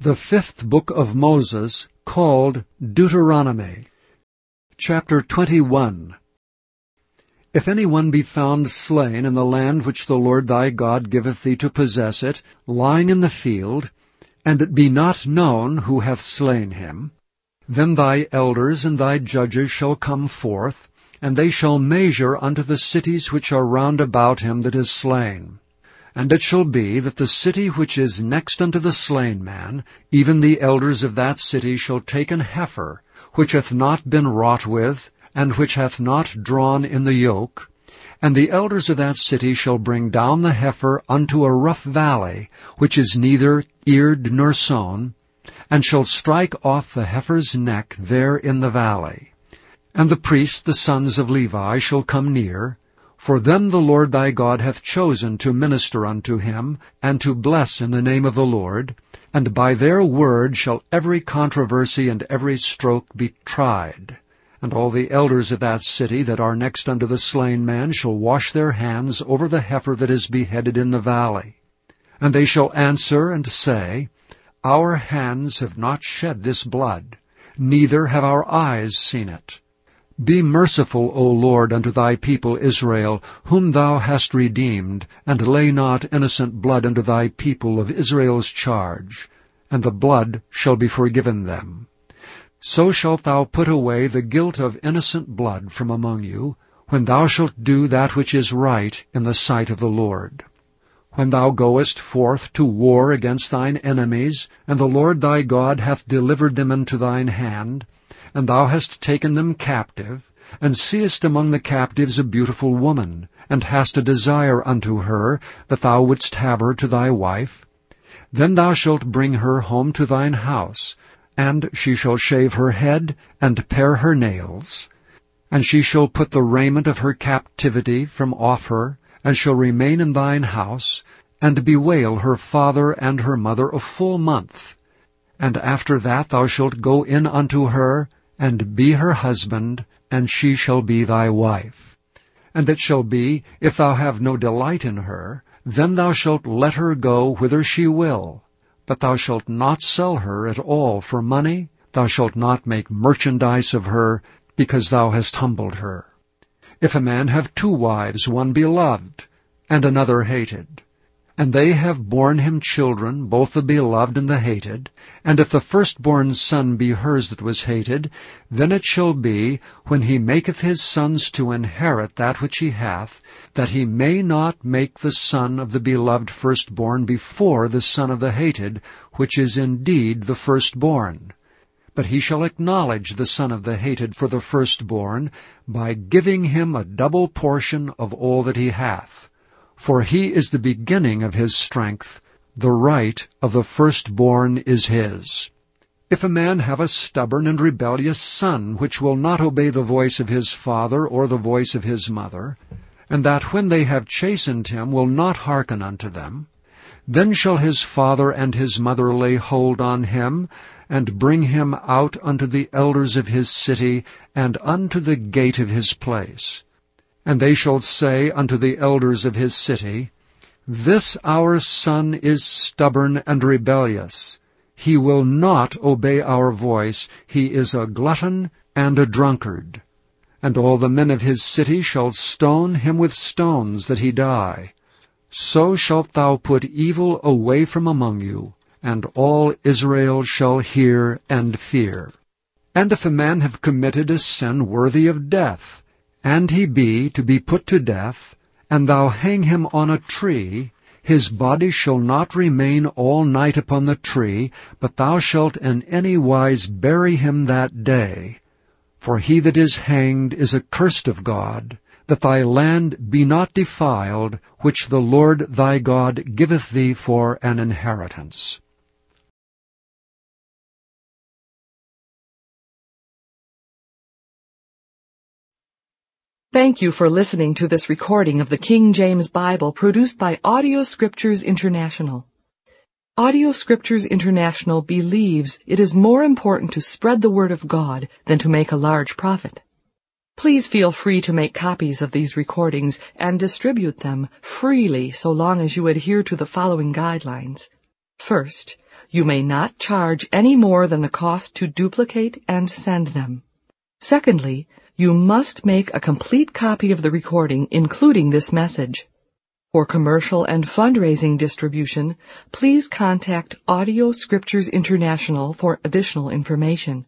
The fifth book of Moses, called Deuteronomy. Chapter 21. If any one be found slain in the land which the Lord thy God giveth thee to possess it, lying in the field, and it be not known who hath slain him, then thy elders and thy judges shall come forth, and they shall measure unto the cities which are round about him that is slain. And it shall be that the city which is next unto the slain man, even the elders of that city shall take an heifer, which hath not been wrought with, and which hath not drawn in the yoke, and the elders of that city shall bring down the heifer unto a rough valley, which is neither eared nor sown, and shall strike off the heifer's neck there in the valley. And the priests, the sons of Levi, shall come near, for them the Lord thy God hath chosen to minister unto him, and to bless in the name of the Lord, and by their word shall every controversy and every stroke be tried. And all the elders of that city that are next unto the slain man shall wash their hands over the heifer that is beheaded in the valley. And they shall answer and say, Our hands have not shed this blood, neither have our eyes seen it. Be merciful, O Lord, unto thy people Israel, whom thou hast redeemed, and lay not innocent blood unto thy people of Israel's charge, and the blood shall be forgiven them. So shalt thou put away the guilt of innocent blood from among you, when thou shalt do that which is right in the sight of the Lord. When thou goest forth to war against thine enemies, and the Lord thy God hath delivered them into thine hand, and thou hast taken them captive, and seest among the captives a beautiful woman, and hast a desire unto her, that thou wouldst have her to thy wife, then thou shalt bring her home to thine house, and she shall shave her head, and pare her nails. And she shall put the raiment of her captivity from off her, and shall remain in thine house, and bewail her father and her mother a full month. And after that thou shalt go in unto her, and be her husband, and she shall be thy wife. And it shall be, if thou have no delight in her, then thou shalt let her go whither she will. But thou shalt not sell her at all for money, thou shalt not make merchandise of her, because thou hast humbled her. If a man have two wives, one beloved, and another hated, and they have borne him children, both the beloved and the hated, and if the firstborn son be hers that was hated, then it shall be, when he maketh his sons to inherit that which he hath, that he may not make the son of the beloved firstborn before the son of the hated, which is indeed the firstborn. But he shall acknowledge the son of the hated for the firstborn, by giving him a double portion of all that he hath. For he is the beginning of his strength, the right of the firstborn is his. If a man have a stubborn and rebellious son, which will not obey the voice of his father or the voice of his mother, and that when they have chastened him will not hearken unto them, then shall his father and his mother lay hold on him, and bring him out unto the elders of his city, and unto the gate of his place. And they shall say unto the elders of his city, This our son is stubborn and rebellious. He will not obey our voice. He is a glutton and a drunkard. And all the men of his city shall stone him with stones, that he die. So shalt thou put evil away from among you, and all Israel shall hear and fear. And if a man have committed a sin worthy of death, and he be to be put to death, and thou hang him on a tree, his body shall not remain all night upon the tree, but thou shalt in any wise bury him that day. For he that is hanged is accursed of God, that thy land be not defiled, which the Lord thy God giveth thee for an inheritance. Thank you for listening to this recording of the King James Bible produced by Audio Scriptures International. Audio Scriptures International believes it is more important to spread the Word of God than to make a large profit. Please feel free to make copies of these recordings and distribute them freely so long as you adhere to the following guidelines. First, You may not charge any more than the cost to duplicate and send them. Secondly, you must make a complete copy of the recording, including this message. For commercial and fundraising distribution, please contact Audio Scriptures International for additional information.